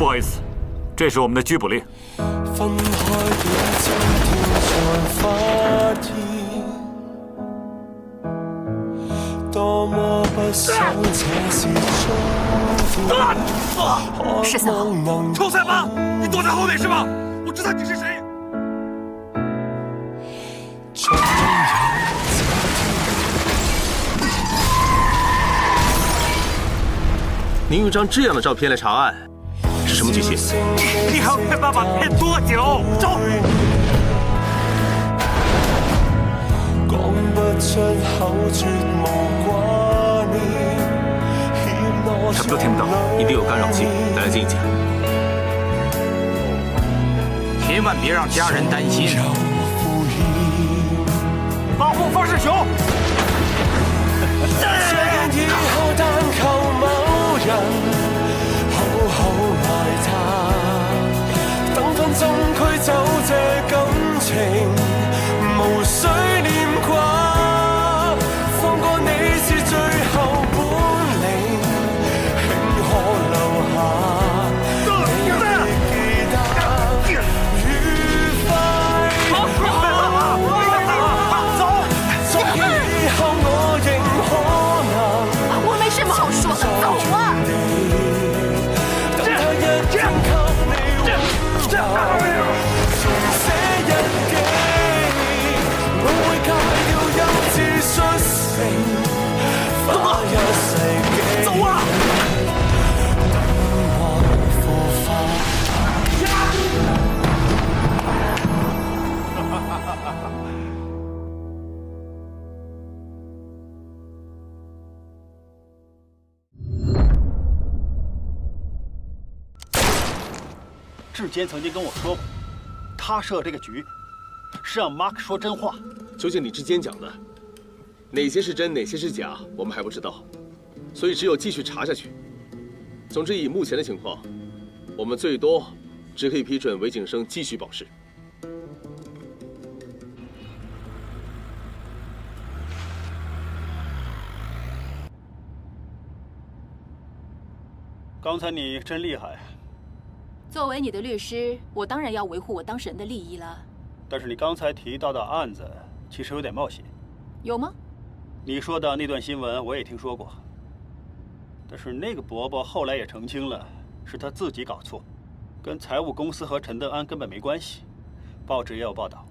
不好意思，这是我们的拘捕令。分开了，今天才发现，多么不想这是终点。13号，臭三八，你躲在后面是吧？我知道你是谁。 您用一张这样的照片来查案，是什么举措？你还要骗爸爸骗多久？走！什么都听不到，一定有干扰器，大家静一静。千万别让家人担心。保护方世雄。 以後但求某人好好愛他，等分鐘驅走這感情，無需念掛。放過你是最後本領，慶可留下，你亦記得愉快。走，昨天以後我仍可。 什么好说的？走啊！走啊！志坚曾经跟我说过，他设这个局是让 Mark 说真话。究竟你之间讲的哪些是真，哪些是假，我们还不知道，所以只有继续查下去。总之，以目前的情况，我们最多只可以批准韦景生继续保释。刚才你真厉害。 作为你的律师，我当然要维护我当事人的利益了。但是你刚才提到的案子其实有点冒险，有吗？你说的那段新闻我也听说过，但是那个伯伯后来也澄清了，是他自己搞错，跟财务公司和陈德安根本没关系，报纸也有报道。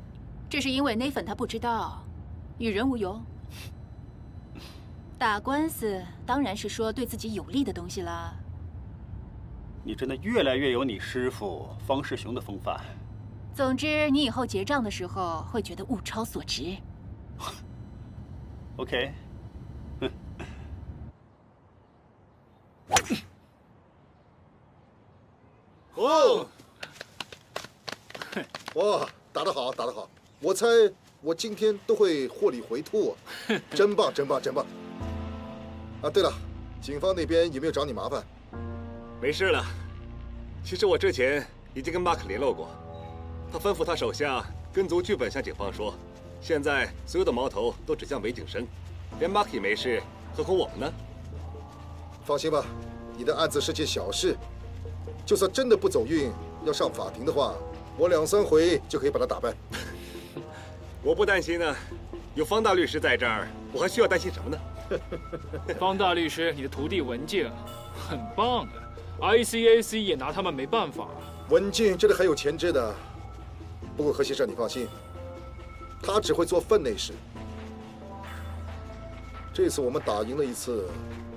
这是因为Nathan他不知道，与人无尤。打官司当然是说对自己有利的东西啦。 你真的越来越有你师傅方世雄的风范。总之，你以后结账的时候会觉得物超所值。OK。哦，哇，打得好，打得好！我猜我今天都会获利回吐，真棒，真棒，真棒！啊，对了，警方那边有没有找你麻烦？ 没事了，其实我之前已经跟马克联络过，他吩咐他手下跟足剧本向警方说，现在所有的矛头都指向韦景生，连马克也没事，何况我们呢？放心吧，你的案子是件小事，就算真的不走运，要上法庭的话，我2、3回就可以把他打败。我不担心呢，有方大律师在这儿，我还需要担心什么呢？方大律师，你的徒弟文静很棒啊。 ICAC 也拿他们没办法。文静这里还有前置的，不过何先生你放心，他只会做分内事。这次我们打赢了一次，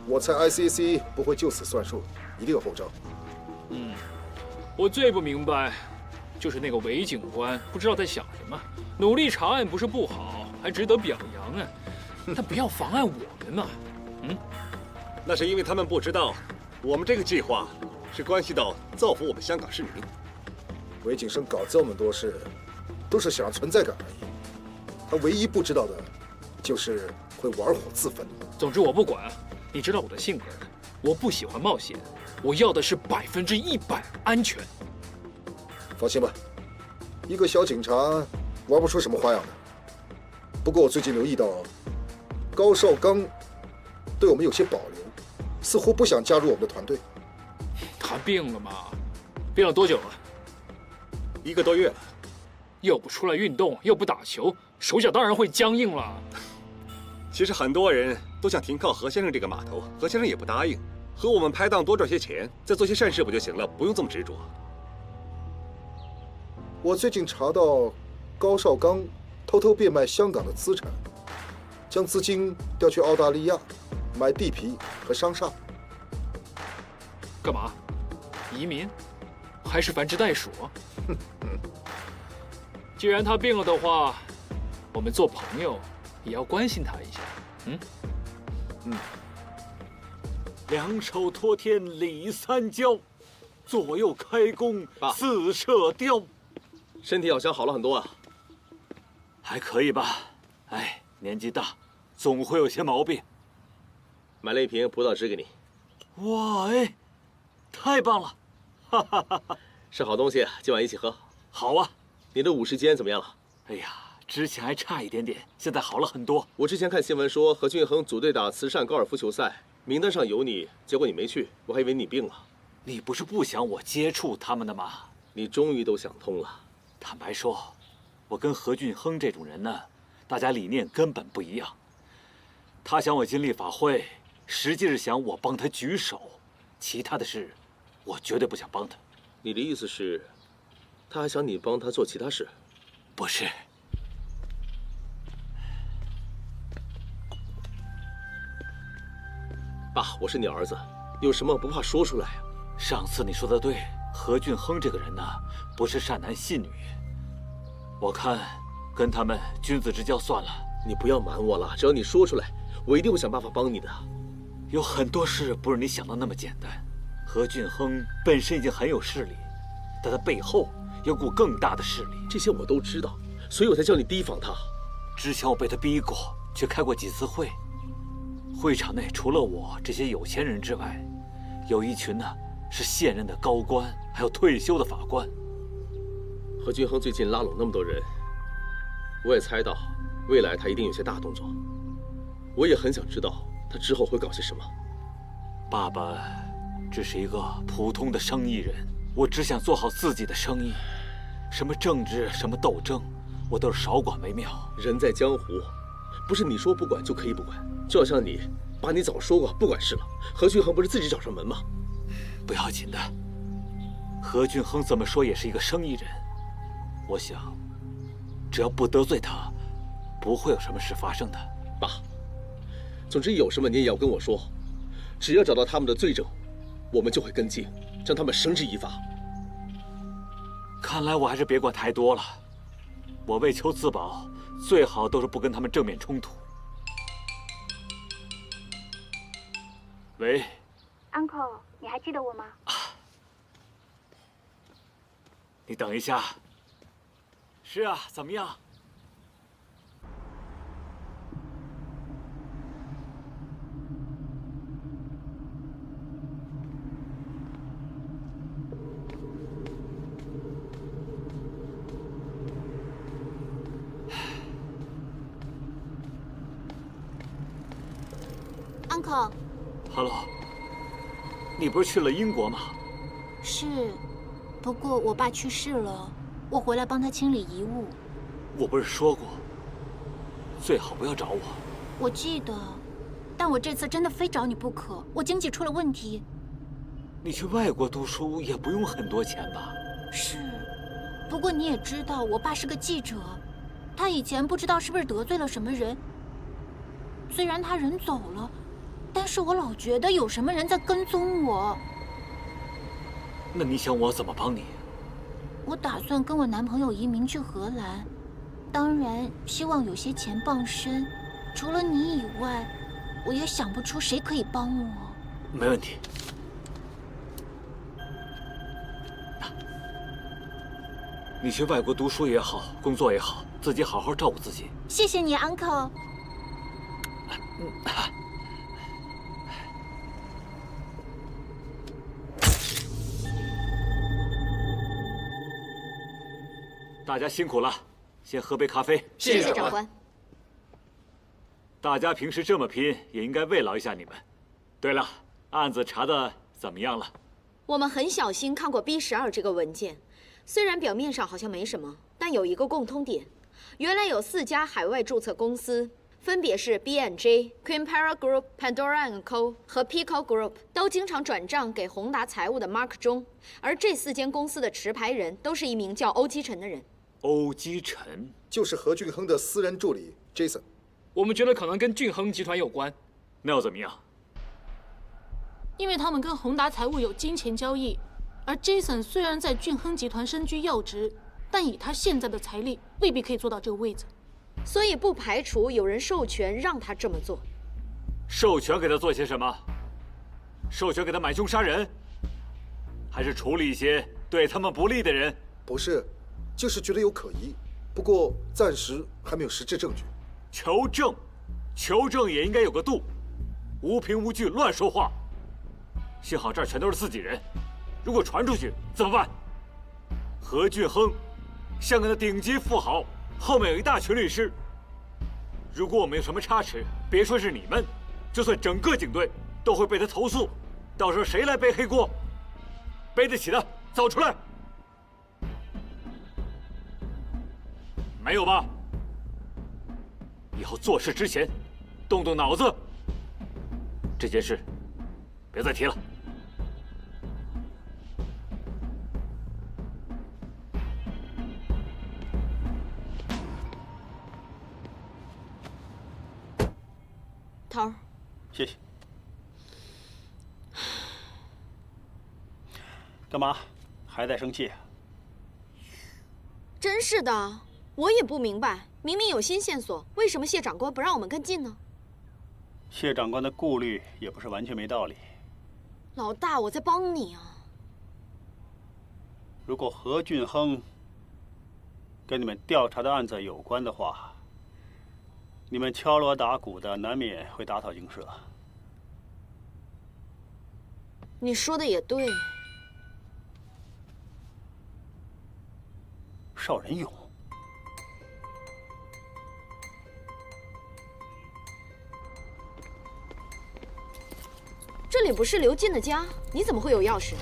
我猜 ICAC 不会就此算数，一定有后招。我最不明白，就是那个韦警官不知道在想什么。努力查案不是不好，还值得表扬啊，但不要妨碍我们嘛。那是因为他们不知道。 我们这个计划是关系到造福我们香港市民。韦景生搞这么多事，都是想要存在感而已。他唯一不知道的，就是会玩火自焚。总之我不管，你知道我的性格，我不喜欢冒险，我要的是100%安全。放心吧，一个小警察玩不出什么花样的。不过我最近留意到，高绍刚对我们有些保留。似乎不想加入我们的团队。他病了吗？病了多久了？1个多月了。又不出来运动，又不打球，手脚当然会僵硬了。其实很多人都想停靠何先生这个码头，何先生也不答应，和我们拍档多赚些钱，再做些善事不就行了？不用这么执着。我最近查到高绍刚偷偷变卖香港的资产，将资金调去澳大利亚买地皮和商厦。干嘛？移民？还是繁殖袋鼠？既然他病了的话，我们做朋友也要关心他一下。两手托天李三交，左右开弓四射雕。身体好像好了很多啊。还可以吧？哎，年纪大，总会有些毛病。买了一瓶葡萄汁给你。哇，哎，太棒了！哈哈哈哈，是好东西，今晚一起喝。好啊。你的50肩怎么样了？哎呀，之前还差一点点，现在好了很多。我之前看新闻说何俊亨组队打慈善高尔夫球赛，名单上有你，结果你没去，我还以为你病了。你不是不想我接触他们的吗？你终于都想通了。坦白说，我跟何俊亨这种人呢，大家理念根本不一样。他想我进立法会，实际是想我帮他举手，其他的事，我绝对不想帮他。你的意思是，他还想你帮他做其他事？不是。爸，我是你儿子，有什么不怕说出来啊？上次你说的对，何俊亨这个人呢，不是善男信女。我看跟他们君子之交算了。你不要瞒我了，只要你说出来，我一定会想办法帮你的。有很多事不是你想的那么简单。何俊亨本身已经很有势力，但他背后有股更大的势力。这些我都知道，所以我才叫你提防他。之前我被他逼过，去开过几次会。会场内除了我这些有钱人之外，有一群呢是现任的高官，还有退休的法官。何俊亨最近拉拢那么多人，我也猜到未来他一定有些大动作。我也很想知道他之后会搞些什么。爸爸只是一个普通的生意人，我只想做好自己的生意，什么政治什么斗争，我都是少管为妙。人在江湖，不是你说不管就可以不管。就好像你，爸，你早说过不管事了。何俊亨不是自己找上门吗？不要紧的，何俊亨怎么说也是一个生意人。我想，只要不得罪他，不会有什么事发生的。爸，总之有什么你也要跟我说，只要找到他们的罪证，我们就会跟进，将他们绳之以法。看来我还是别管太多了。我为求自保，最好都是不跟他们正面冲突。喂 ，Uncle， 你还记得我吗？你等一下。是啊，怎么样？Uncle。Hello， 你不是去了英国吗？是，不过我爸去世了，我回来帮他清理遗物。我不是说过，最好不要找我。我记得，但我这次真的非找你不可，我经济出了问题。你去外国读书也不用很多钱吧？是，不过你也知道，我爸是个记者，他以前不知道是不是得罪了什么人。虽然他人走了。但是我老觉得有什么人在跟踪我。那你想我怎么帮你？我打算跟我男朋友移民去荷兰，当然希望有些钱傍身。除了你以外，我也想不出谁可以帮我。没问题。你去外国读书也好，工作也好，自己好好照顾自己。谢谢你 ，Uncle。大家辛苦了，先喝杯咖啡。谢谢长官。大家平时这么拼，也应该慰劳一下你们。对了，案子查的怎么样了？我们很小心看过 B12这个文件，虽然表面上好像没什么，但有一个共通点，原来有4家海外注册公司，分别是 B&J、Quimpera Group、Pandora Co 和 Pico Group， 都经常转账给宏达财务的 Mark 中，而这4间公司的持牌人都是一名叫欧基辰的人。欧基辰就是何俊亨的私人助理 Jason。我们觉得可能跟俊亨集团有关。那又怎么样？因为他们跟宏达财务有金钱交易，而 Jason 虽然在俊亨集团身居要职，但以他现在的财力，未必可以做到这个位置。所以不排除有人授权让他这么做。授权给他做些什么？授权给他买凶杀人，还是处理一些对他们不利的人？不是，就是觉得有可疑，不过暂时还没有实质证据。求证，求证也应该有个度，无凭无据乱说话。幸好这儿全都是自己人，如果传出去怎么办？何俊亨，香港的顶级富豪，后面有一大群律师。如果我们有什么差池，别说是你们，就算整个警队都会被他投诉。到时候谁来背黑锅？背得起的走出来。没有吧？以后做事之前，动动脑子。这件事，别再提了。涛儿，谢谢。干嘛？还在生气？真是的，我也不明白，明明有新线索，为什么谢长官不让我们跟进呢？谢长官的顾虑也不是完全没道理。老大，我在帮你啊。如果何俊亨跟你们调查的案子有关的话，你们敲锣打鼓的，难免会打草惊蛇。你说的也对。邵仁勇，这里不是刘进的家，你怎么会有钥匙？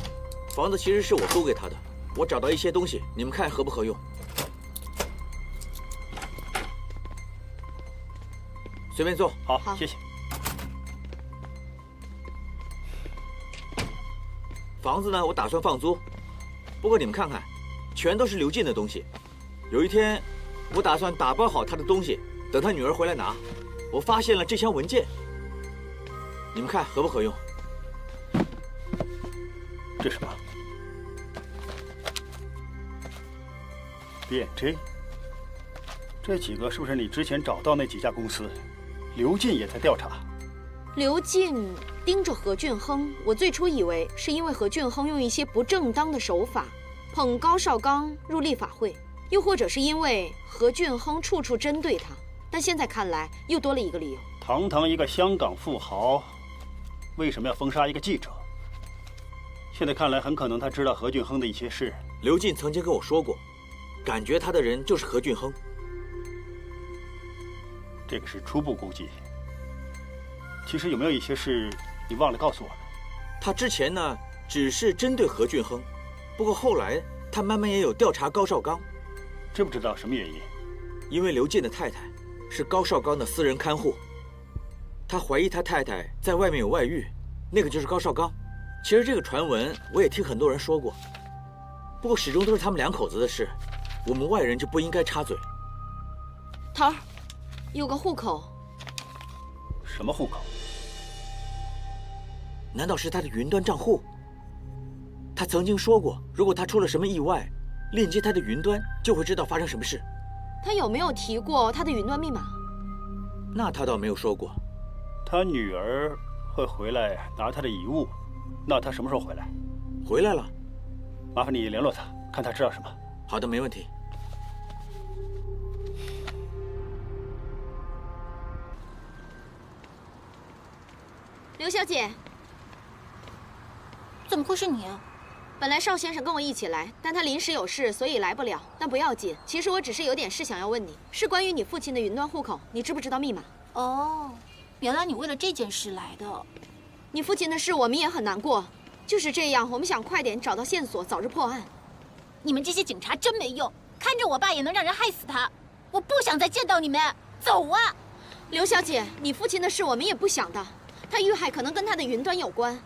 房子其实是我租给他的，我找到一些东西，你们看合不合用？随便坐。好，谢谢。房子呢，我打算放租，不过你们看看，全都是刘进的东西。有一天，我打算打包好他的东西，等他女儿回来拿。我发现了这箱文件，你们看合不合用？这什么 ？B&J， 这几个是不是你之前找到那几家公司？刘进也在调查。刘进盯着何俊亨，我最初以为是因为何俊亨用一些不正当的手法捧高绍刚入立法会，又或者是因为何俊亨处处针对他。但现在看来，又多了一个理由。堂堂一个香港富豪，为什么要封杀一个记者？现在看来，很可能他知道何俊亨的一些事。刘进曾经跟我说过，感觉他的人就是何俊亨。这个是初步估计。其实有没有一些事你忘了告诉我了？他之前呢，只是针对何俊亨，不过后来他慢慢也有调查高绍刚。知不知道什么原因？因为刘进的太太是高绍刚的私人看护，他怀疑他太太在外面有外遇，那个就是高绍刚。其实这个传闻我也听很多人说过，不过始终都是他们两口子的事，我们外人就不应该插嘴。桃儿，有个户口。什么户口？难道是他的云端账户？他曾经说过，如果他出了什么意外，链接他的云端就会知道发生什么事。他有没有提过他的云端密码？那他倒没有说过。他女儿会回来拿他的遗物，那他什么时候回来？回来了。麻烦你联络他，看他知道什么。好的，没问题。刘小姐，怎么会是你啊？本来邵先生跟我一起来，但他临时有事，所以来不了。但不要紧，其实我只是有点事想要问你，是关于你父亲的云端户口，你知不知道密码？哦，原来你为了这件事来的。你父亲的事我们也很难过，就是这样，我们想快点找到线索，早日破案。你们这些警察真没用，看着我爸也能让人害死他。我不想再见到你们，走啊！刘小姐，你父亲的事我们也不想的，他遇害可能跟他的云端有关。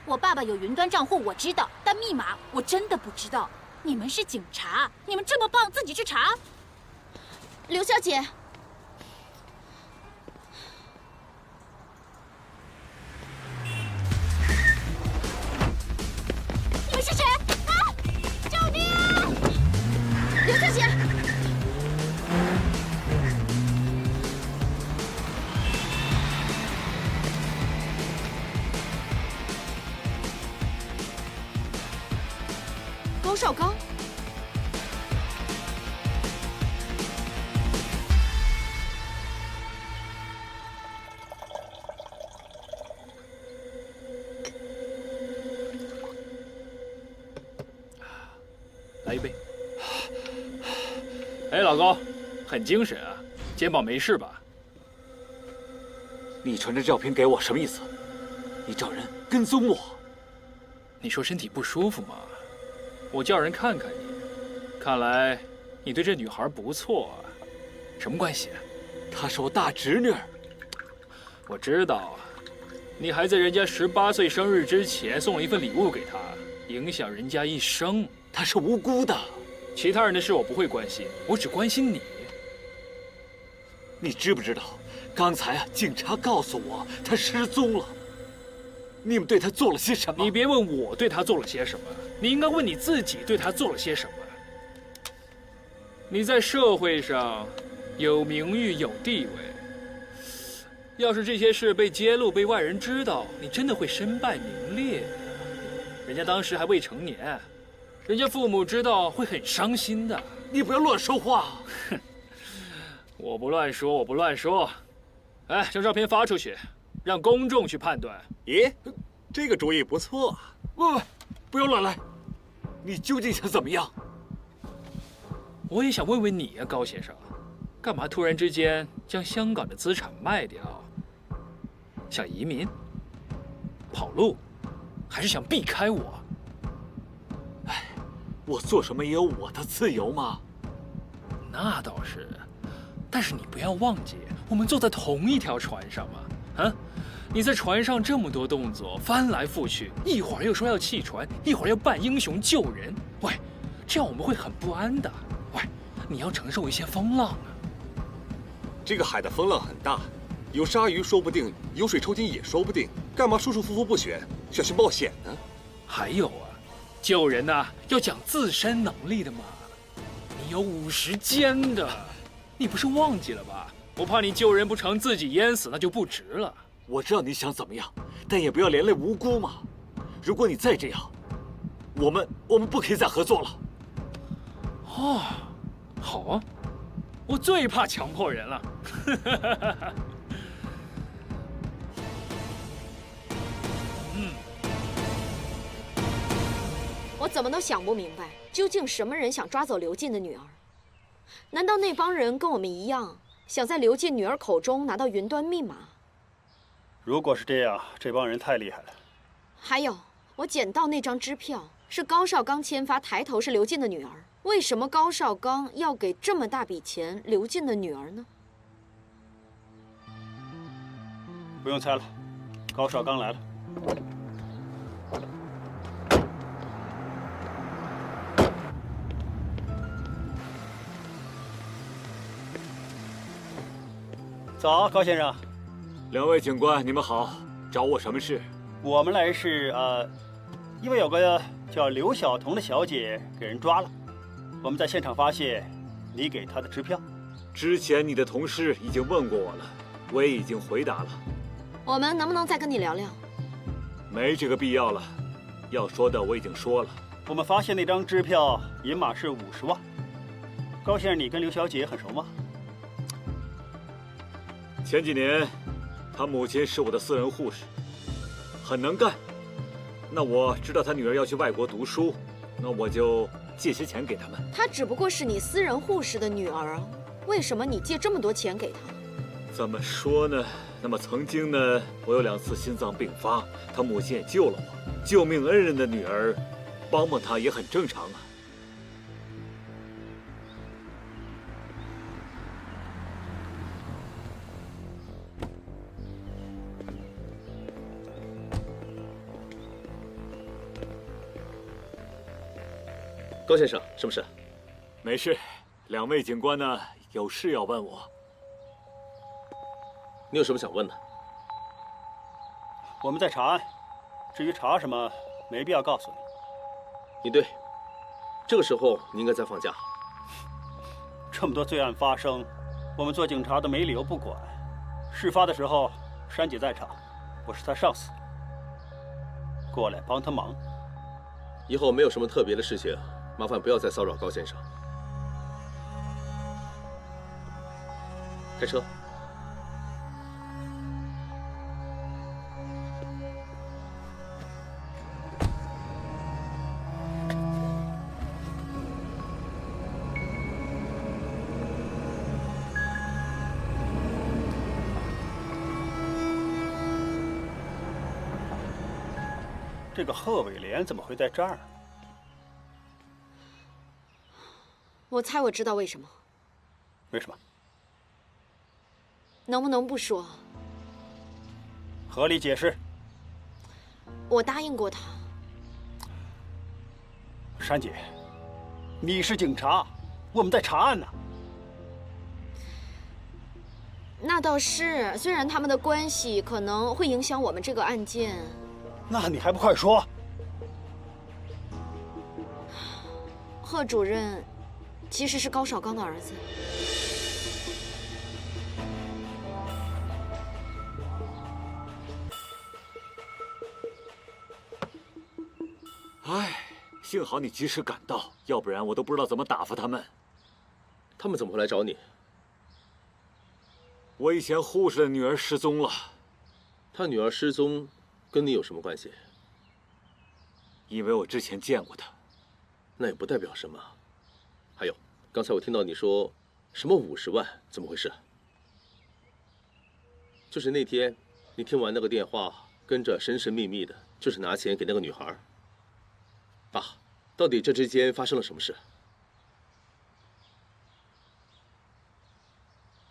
我爸爸有云端账户，我知道，但密码我真的不知道。你们是警察，你们这么棒，自己去查。刘小姐，你们是谁？啊！救命啊！刘小姐。高绍刚，来一杯。哎，老高，很精神啊，肩膀没事吧？你传这照片给我什么意思？你找人跟踪我？你说身体不舒服吗？我叫人看看你，看来你对这女孩不错啊。什么关系？她是我大侄女。我知道，你还在人家18岁生日之前送了一份礼物给她，影响人家一生。她是无辜的，其他人的事我不会关心，我只关心你。你知不知道，刚才啊，警察告诉我她失踪了。你们对她做了些什么？你别问我对她做了些什么。你应该问你自己对他做了些什么。你在社会上有名誉有地位，要是这些事被揭露被外人知道，你真的会身败名裂。人家当时还未成年，人家父母知道会很伤心的。你不要乱说话。哼，我不乱说，我不乱说。哎，将照片发出去，让公众去判断。咦，这个主意不错啊。不要乱来！你究竟想怎么样？我也想问问你呀，高先生，干嘛突然之间将香港的资产卖掉？想移民？跑路？还是想避开我？哎，我做什么也有我的自由嘛。那倒是，但是你不要忘记，我们坐在同一条船上嘛，啊？你在船上这么多动作，翻来覆去，一会儿又说要弃船，一会儿要扮英雄救人，喂，这样我们会很不安的。喂，你要承受一些风浪啊。这个海的风浪很大，有鲨鱼说不定，有水抽筋也说不定，干嘛舒舒服服不选去冒险呢？还有啊，救人呐，要讲自身能力的嘛。你有50肩的，你不是忘记了吧？我怕你救人不成，自己淹死，那就不值了。我知道你想怎么样，但也不要连累无辜嘛。如果你再这样，我们不可以再合作了。哦，好啊，我最怕强迫人了。我怎么都想不明白，究竟什么人想抓走刘进的女儿？难道那帮人跟我们一样，想在刘进女儿口中拿到云端密码？如果是这样，这帮人太厉害了。还有，我捡到那张支票是高绍刚签发，抬头是刘进的女儿。为什么高绍刚要给这么大笔钱刘进的女儿呢？不用猜了，高绍刚来了。早，高先生。两位警官，你们好，找我什么事？我们来是因为有个叫刘晓彤的小姐给人抓了，我们在现场发现你给她的支票。之前你的同事已经问过我了，我也已经回答了。我们能不能再跟你聊聊？没这个必要了，要说的我已经说了。我们发现那张支票银码是50万。高先生，你跟刘小姐很熟吗？前几年，她母亲是我的私人护士，很能干。那我知道她女儿要去外国读书，那我就借些钱给他们。她只不过是你私人护士的女儿啊，为什么你借这么多钱给她？怎么说呢？那么曾经呢，我有2次心脏病发，她母亲也救了我。救命恩人的女儿，帮帮她也很正常啊。高先生，什么事？没事，两位警官呢有事要问我。你有什么想问的？我们在查案，至于查什么，没必要告诉你。你对，这个时候你应该在放假。这么多罪案发生，我们做警察的没理由不管。事发的时候，珊姐在场，我是她上司，过来帮她忙。以后没有什么特别的事情，麻烦不要再骚扰高先生。开车。这个贺伟莲怎么会在这儿？我猜我知道为什么。为什么？能不能不说？合理解释。我答应过他。珊姐，你是警察，我们在查案呢。那倒是，虽然他们的关系可能会影响我们这个案件。那你还不快说？贺主任其实是高绍刚的儿子。唉，幸好你及时赶到，要不然我都不知道怎么打发他们。他们怎么会来找你？我以前护士的女儿失踪了。他女儿失踪，跟你有什么关系？因为我之前见过她。那也不代表什么。还有，刚才我听到你说什么50万，怎么回事？就是那天你听完那个电话，跟着神神秘秘的，就是拿钱给那个女孩。啊，到底这之间发生了什么事？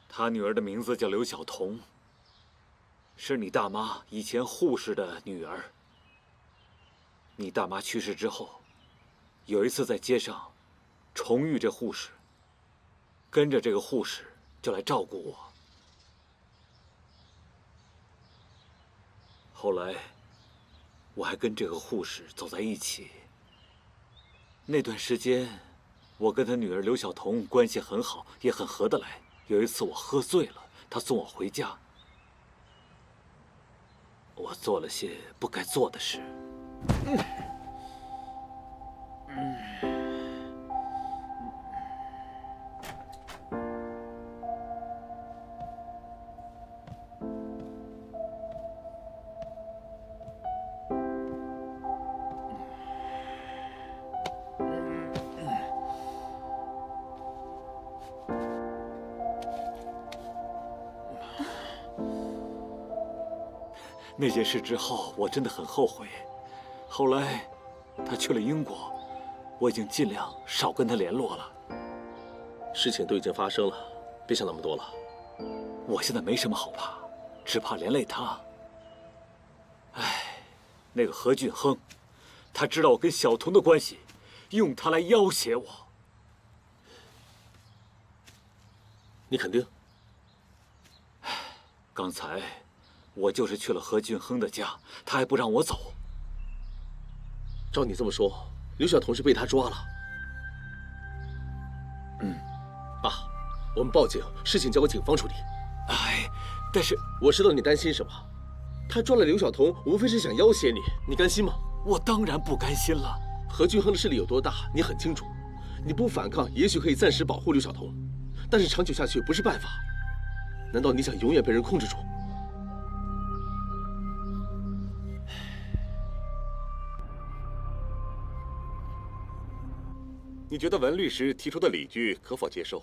她女儿的名字叫刘晓彤，是你大妈以前护士的女儿。你大妈去世之后，有一次在街上重遇这护士，跟着这个护士就来照顾我。后来我还跟这个护士走在一起。那段时间，我跟她女儿刘晓彤关系很好，也很合得来。有一次我喝醉了，她送我回家，我做了些不该做的事。那件事之后，我真的很后悔。后来，他去了英国，我已经尽量少跟他联络了。事情都已经发生了，别想那么多了。我现在没什么好怕，只怕连累他。唉，那个何俊亨，他知道我跟小童的关系，用他来要挟我。你肯定？刚才我就是去了何俊亨的家，他还不让我走。照你这么说，刘晓彤是被他抓了。啊，我们报警，事情交给警方处理。哎，但是我知道你担心什么。他抓了刘晓彤，无非是想要挟你，你甘心吗？我当然不甘心了。何俊亨的势力有多大，你很清楚。你不反抗，也许可以暂时保护刘晓彤，但是长久下去不是办法。难道你想永远被人控制住？你觉得文律师提出的理据可否接受？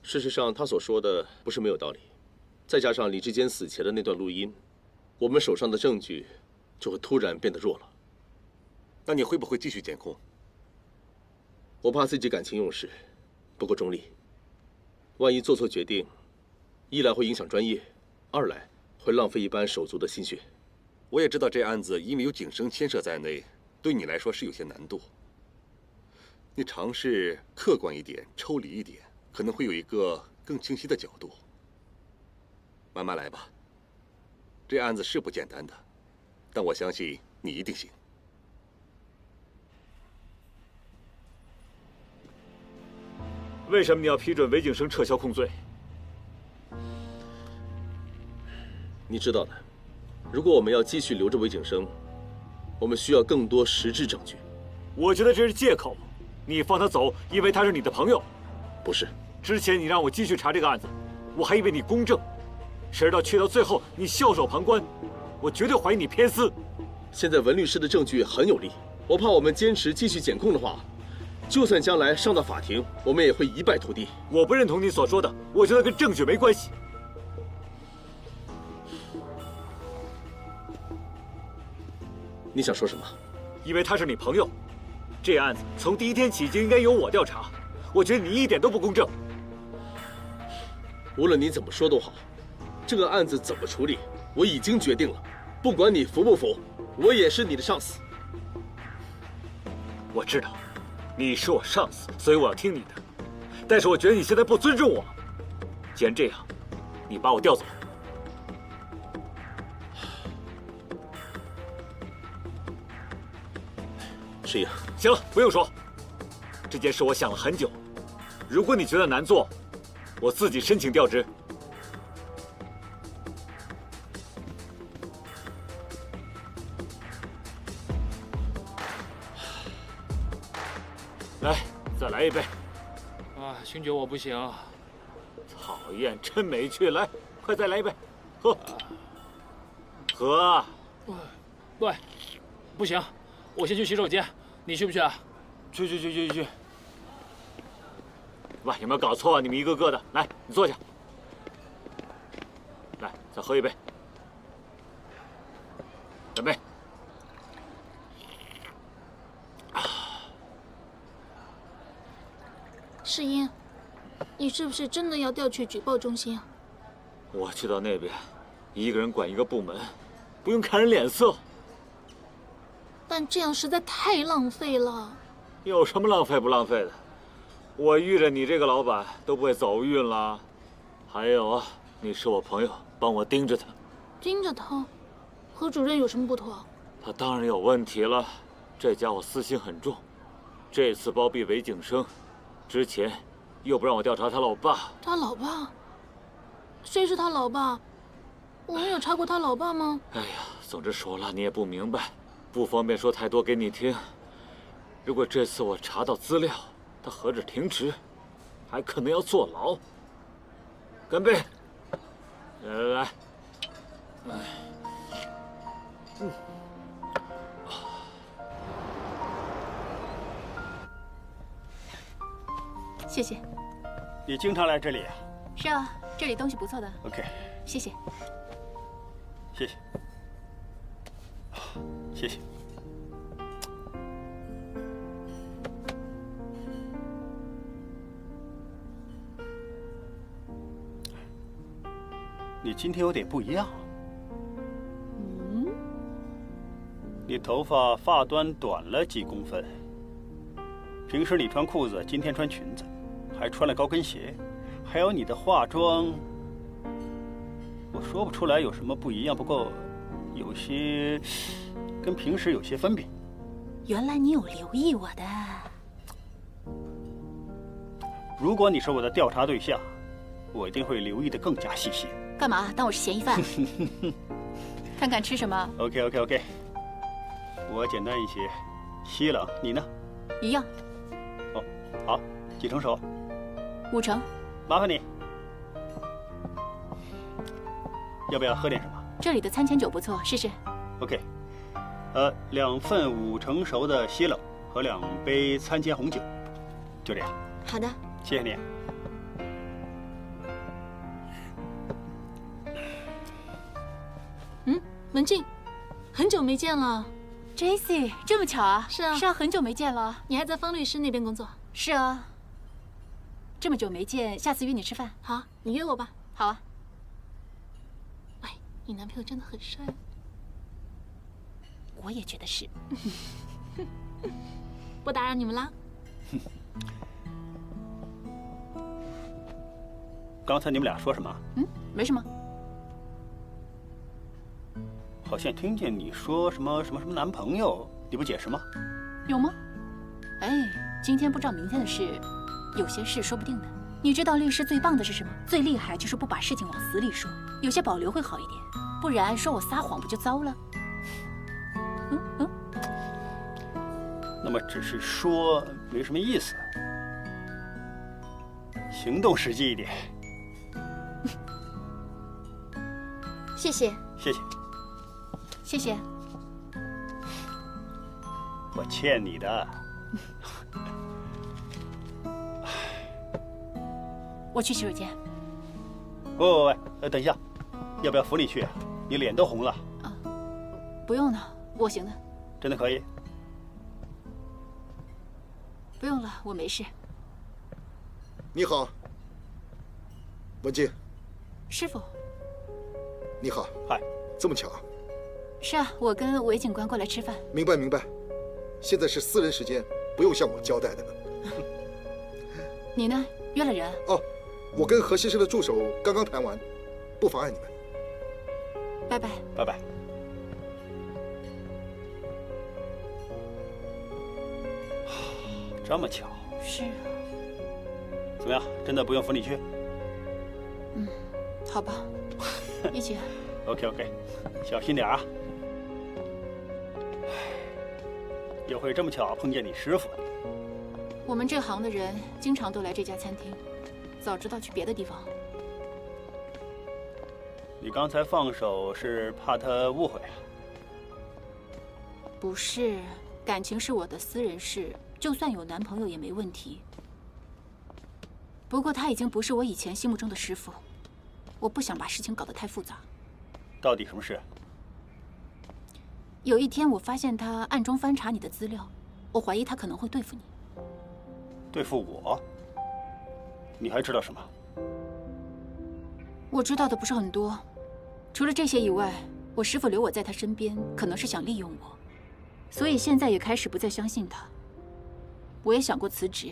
事实上，他所说的不是没有道理。再加上李志坚死前的那段录音，我们手上的证据就会突然变得弱了。那你会不会继续检控？我怕自己感情用事，不够中立。万一做错决定，一来会影响专业，二来会浪费一般手足的心血。我也知道这案子因为有景生牵涉在内，对你来说是有些难度。你尝试客观一点，抽离一点，可能会有一个更清晰的角度。慢慢来吧。这案子是不简单的，但我相信你一定行。为什么你要批准韦景生撤销控罪？你知道的，如果我们要继续留着韦景生，我们需要更多实质证据。我觉得这是借口。你放他走，因为他是你的朋友。不是。之前你让我继续查这个案子，我还以为你公正，谁知道去到最后你袖手旁观，我绝对怀疑你偏私。现在文律师的证据很有力，我怕我们坚持继续检控的话，就算将来上到法庭，我们也会一败涂地。我不认同你所说的，我觉得跟证据没关系。你想说什么？因为他是你朋友，这案子从第一天起就应该由我调查，我觉得你一点都不公正。无论你怎么说都好，这个案子怎么处理，我已经决定了，不管你服不服，我也是你的上司。我知道，你是我上司，所以我要听你的。但是我觉得你现在不尊重我。既然这样，你把我调走。是呀。行了，不用说。这件事我想了很久，如果你觉得难做，我自己申请调职。来，再来一杯。啊，清酒我不行。讨厌，真没趣。来，快再来一杯，喝。喝。喂，不行，我先去洗手间，你去不去啊？去。喂，有没有搞错啊？你们一个个的，来，你坐下。来，再喝一杯。准备。世英，你是不是真的要调去举报中心啊？我去到那边，一个人管一个部门，不用看人脸色。但这样实在太浪费了。有什么浪费不浪费的？我遇着你这个老板都不会走运了。还有啊，你是我朋友，帮我盯着他。盯着他，和主任有什么不妥？他当然有问题了，这家伙私心很重。这次包庇韦景生，之前又不让我调查他老爸。他老爸？谁是他老爸？我们有查过他老爸吗？哎呀，总之说了你也不明白，不方便说太多给你听。如果这次我查到资料，他何止停职，还可能要坐牢。干杯！来。谢谢。你经常来这里啊？是啊，这里东西不错的。OK。谢谢。谢谢。谢谢。你今天有点不一样。你头发发端短了几公分。平时你穿裤子，今天穿裙子，还穿了高跟鞋，还有你的化妆，我说不出来有什么不一样，不过有些跟平时有些分别。原来你有留意我的。如果你是我的调查对象，我一定会留意得更加细心。干嘛？当我是嫌疑犯？看看吃什么 ？OK。我简单一些。西冷，你呢？一样。哦，好，几成熟？5成。麻烦你。要不要喝点什么？这里的餐前酒不错，试试。OK。2份5成熟的西冷和2杯餐前红酒，就这样。好的。谢谢你。文静，很久没见了。J.C. 这么巧啊？是啊，是啊，很久没见了。你还在方律师那边工作？是啊。这么久没见，下次约你吃饭。好，你约我吧。好啊。哎，你男朋友真的很帅。我也觉得是。不打扰你们啦。刚才你们俩说什么？没什么。好像听见你说什么男朋友，你不解释吗？有吗？哎，今天不知道明天的事，有些事说不定的。你知道律师最棒的是什么？最厉害就是不把事情往死里说，有些保留会好一点，不然说我撒谎不就糟了？那么只是说没什么意思，行动实际一点。谢谢，谢谢，谢谢。我欠你的。我去洗手间。喂，等一下，要不要扶你去？你脸都红了。不用了，我行的。真的可以？不用了，我没事。你好，文静。师傅。你好。嗨。这么巧？是啊，我跟韦警官过来吃饭。明白明白，现在是私人时间，不用向我交代的。你呢？约了人？哦，我跟何先生的助手刚刚谈完，不妨碍你们。拜拜。拜拜。这么巧？是啊。怎么样？真的不用扶你去？好吧，一起。OK， 小心点啊！又会这么巧碰见你师傅。我们这行的人经常都来这家餐厅，早知道去别的地方。你刚才放手是怕他误会啊？不是，感情是我的私人事，就算有男朋友也没问题。不过他已经不是我以前心目中的师傅，我不想把事情搞得太复杂。到底什么事？有一天我发现他暗中翻查你的资料，我怀疑他可能会对付你。对付我？你还知道什么？我知道的不是很多，除了这些以外，我师傅留我在他身边，可能是想利用我，所以现在也开始不再相信他。我也想过辞职。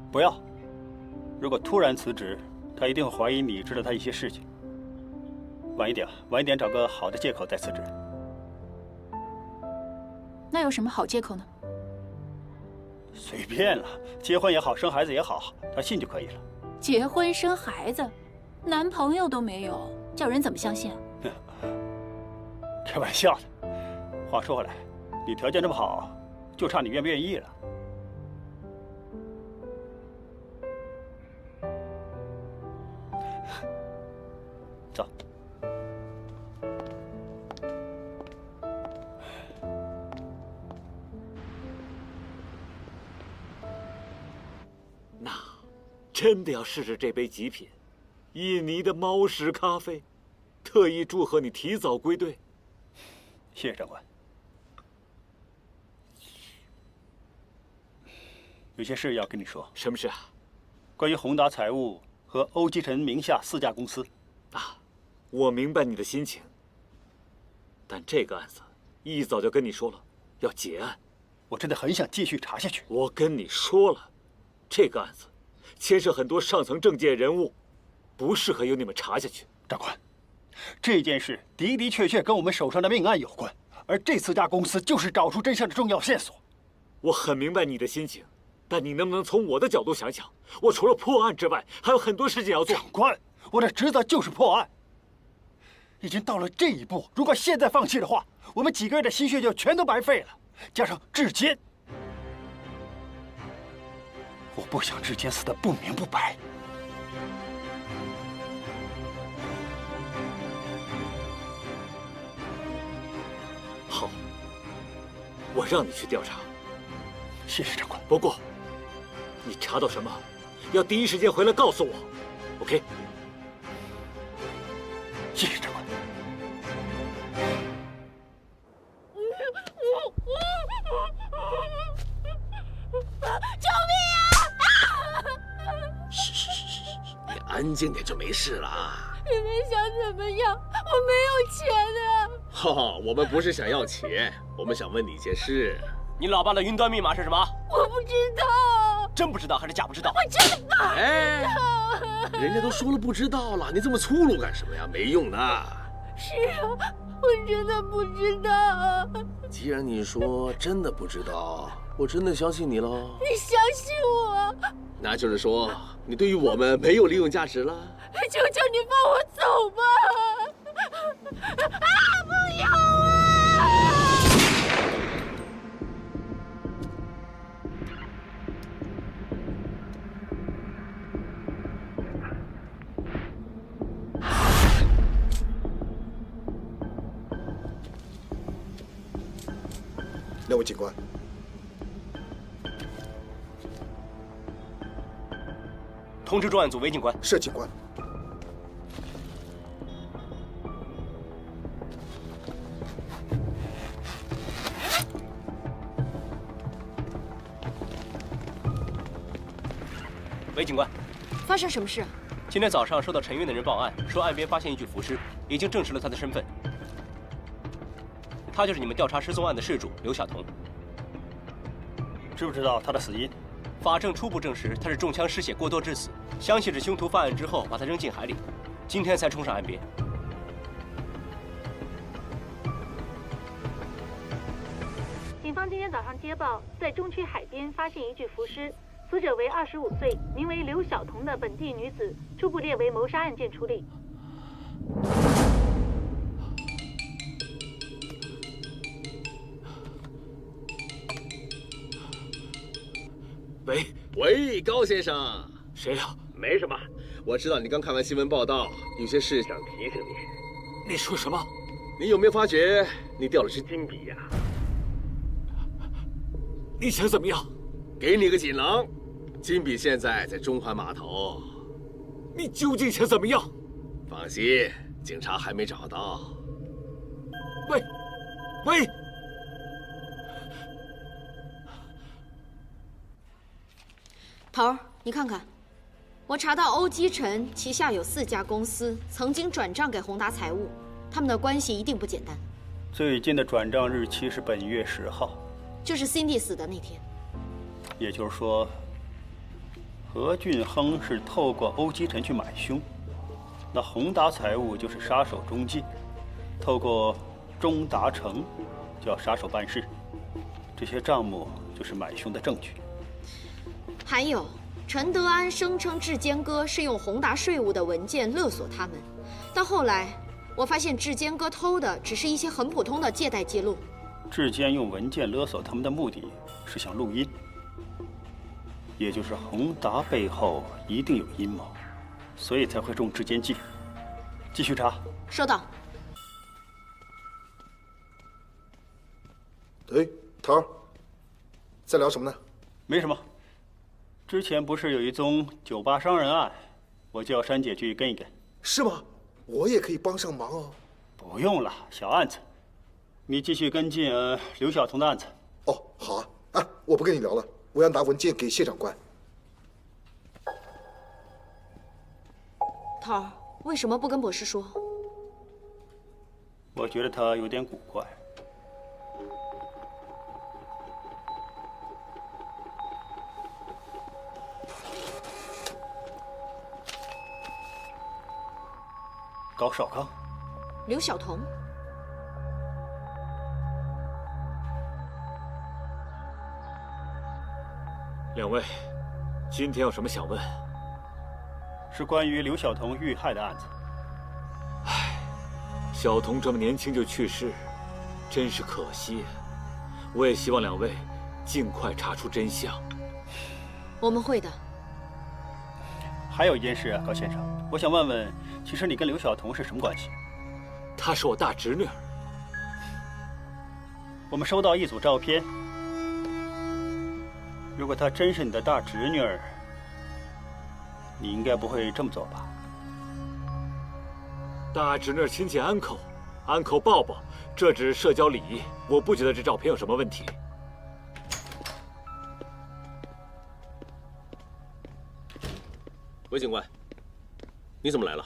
不要！如果突然辞职，他一定会怀疑你知道他一些事情。晚一点，找个好的借口再辞职。那有什么好借口呢？随便了，结婚也好，生孩子也好，他信就可以了。结婚生孩子，男朋友都没有，叫人怎么相信啊？开玩笑的。话说回来，你条件这么好，就差你愿不愿意了。走。那真的要试试这杯极品印尼的猫屎咖啡，特意祝贺你提早归队。谢谢长官。有些事要跟你说。什么事啊？关于宏达财务和欧基辰名下4家公司。啊，我明白你的心情，但这个案子一早就跟你说了，要结案。我真的很想继续查下去。我跟你说了，这个案子牵涉很多上层政界人物，不适合由你们查下去。长官，这件事的确跟我们手上的命案有关，而这4家公司就是找出真相的重要线索。我很明白你的心情，但你能不能从我的角度想想？我除了破案之外，还有很多事情要做。长官，我的职责就是破案。已经到了这一步，如果现在放弃的话，我们几个月的心血就全都白费了。加上志坚，我不想志坚死得不明不白。好，我让你去调查。谢谢长官。不过，你查到什么，要第一时间回来告诉我。OK？ 谢谢长官。安静点就没事了。你们想怎么样？我没有钱啊！哈哈，我们不是想要钱，我们想问你一件事。你老爸的云端密码是什么？我不知道。真不知道还是假不知道？我真的不知道。哎，人家都说了不知道了，你这么粗鲁干什么呀？没用的。是啊，我真的不知道。既然你说真的不知道，我真的相信你喽。你相信我？那就是说，你对于我们没有利用价值了。求求你放我走吧！啊，不要啊！两位警官，通知专案组韦警官。是警官。韦警官，发生什么事？今天早上收到陈运的人报案，说岸边发现一具浮尸，已经证实了他的身份。他就是你们调查失踪案的事主刘晓彤。知不知道他的死因？法证初步证实他是中枪失血过多致死，相信是凶徒犯案之后把他扔进海里，今天才冲上岸边。警方今天早上接报，在中区海边发现一具浮尸，死者为25岁，名为刘晓彤的本地女子，初步列为谋杀案件处理。喂，高先生。谁呀？没什么，我知道你刚看完新闻报道，有些事想提醒你。你说什么？你有没有发觉你掉了支金笔呀？你想怎么样？给你个锦囊，金笔现在在中环码头。你究竟想怎么样？放心，警察还没找到。喂！头儿，你看看，我查到欧基辰旗下有4家公司曾经转账给宏达财务，他们的关系一定不简单。最近的转账日期是本月10号，就是 Cindy 死的那天。也就是说，何俊亨是透过欧基辰去买凶，那宏达财务就是杀手中介，透过钟达成叫杀手办事，这些账目就是买凶的证据。还有，陈德安声称志坚哥是用宏达税务的文件勒索他们，但后来我发现志坚哥偷的只是一些很普通的借贷记录。志坚用文件勒索他们的目的是想录音，也就是宏达背后一定有阴谋，所以才会中志坚计。继续查。收到。对，头儿，在聊什么呢？没什么。之前不是有一宗酒吧伤人案，我叫珊姐去跟一跟。是吗？我也可以帮上忙哦。不用了，小案子。你继续跟进刘晓彤的案子。哦，好啊。啊，我不跟你聊了，我要拿文件给谢长官。头儿，为什么不跟博士说？我觉得他有点古怪。高绍刚，刘晓彤，两位，今天有什么想问？是关于刘晓彤遇害的案子。小彤这么年轻就去世，真是可惜。我也希望两位尽快查出真相。我们会的。还有一件事啊，高先生，我想问问，其实你跟刘晓彤是什么关系？她是我大侄女儿。我们收到一组照片，如果她真是你的大侄女儿，你应该不会这么做吧？大侄女亲亲uncle抱抱，这只是社交礼仪，我不觉得这照片有什么问题。韦警官，你怎么来了？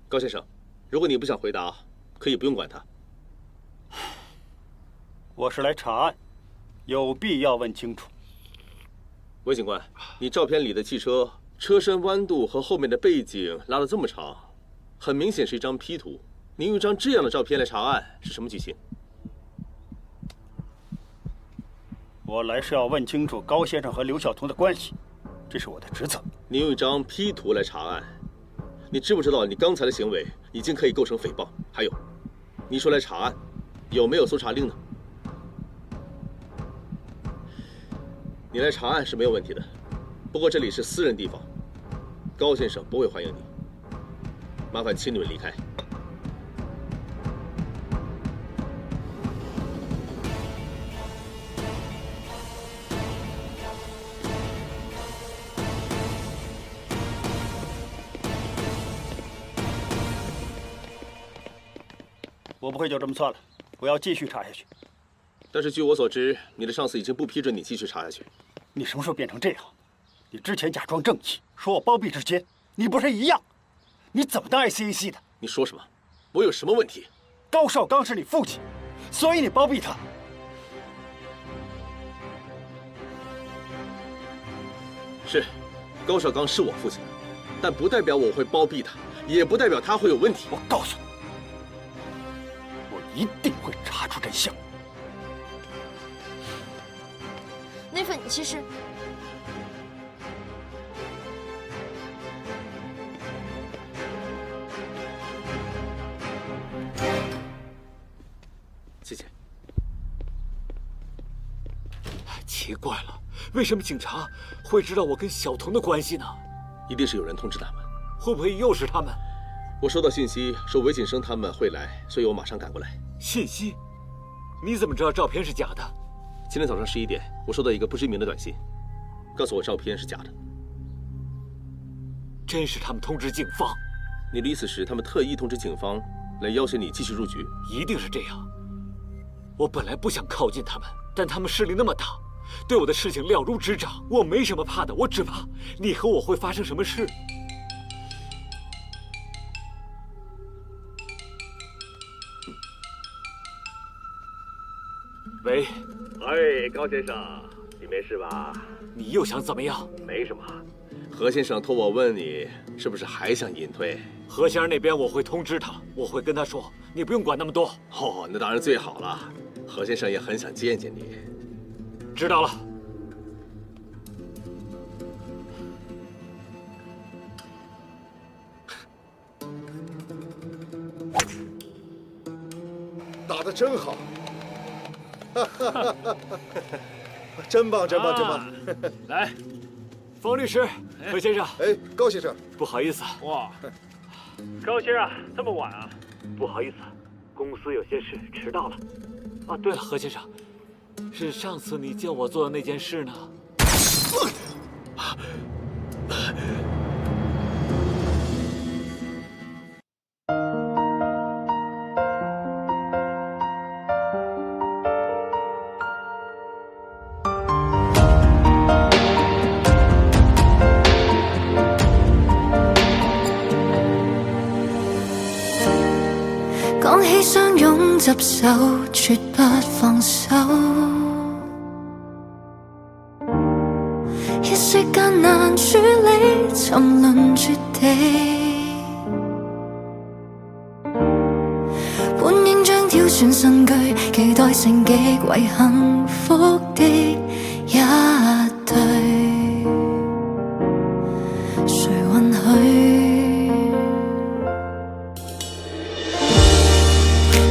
高先生，如果你不想回答，可以不用管他。我是来查案，有必要问清楚。韦警官，你照片里的汽车车身弯度和后面的背景拉得这么长，很明显是一张 P 图。你用一张这样的照片来查案是什么剧情？我来是要问清楚高先生和刘晓彤的关系，这是我的职责。你用一张 P 图来查案，你知不知道你刚才的行为已经可以构成诽谤？还有，你说来查案，有没有搜查令呢？你来查案是没有问题的，不过这里是私人地方，高先生不会欢迎你。麻烦请你们离开。我不会就这么算了，我要继续查下去。但是据我所知，你的上司已经不批准你继续查下去。你什么时候变成这样？你之前假装正气，说我包庇之前，你不是一样？你怎么当 ICAC 的？你说什么？我有什么问题？高绍刚是你父亲，所以你包庇他。是，高绍刚是我父亲，但不代表我会包庇他，也不代表他会有问题。我告诉你，我一定会查出真相。那份其实，谢谢。奇怪了，为什么警察会知道我跟小童的关系呢？一定是有人通知他们。会不会又是他们？我收到信息说韦景生他们会来，所以我马上赶过来。信息？你怎么知道照片是假的？今天早上11点，我收到一个不知名的短信，告诉我照片是假的。真是他们通知警方？你的意思是他们特意通知警方，来要挟你继续入局？一定是这样。我本来不想靠近他们，但他们势力那么大，对我的事情了如指掌。我没什么怕的，我只怕你和我会发生什么事。喂，哎，高先生，你没事吧？你又想怎么样？没什么。何先生托我问你，是不是还想隐退？何先生那边我会通知他，我会跟他说，你不用管那么多。哦，那当然最好了。何先生也很想见见你。知道了。打得真好。真棒，真棒，真棒！来，冯律师，何先生，哎，高先生，不好意思。哇，高先生这么晚啊？不好意思，公司有些事迟到了。啊，对了，何先生，是上次你叫我做的那件事呢？講起相擁執手，絕不放手。一息間難處理，沉淪絕地。本應將挑選新居，期待成極為幸福的一對。誰允許？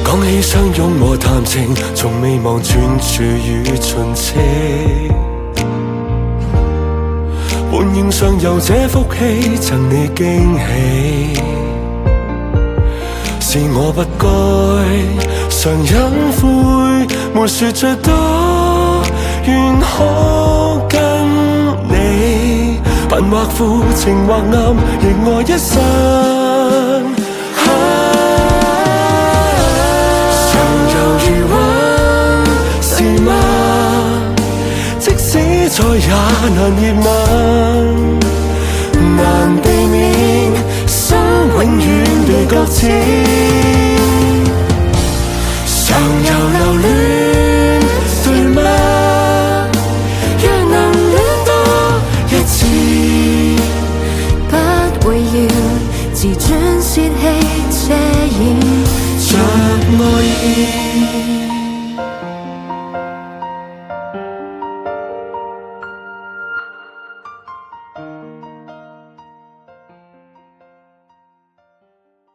講起相擁和談情，從未望專注與盡職。本應尚有這福氣，贈你驚喜。是我不該常隱晦，沒說最多，願可跟你貧或富，情或暗，亦愛一生。如溫是嗎？即使再也難熱吻，難避免舊情，常有留戀，對嗎？若能戀多一次，不會要自尊泄氣遮掩着愛意。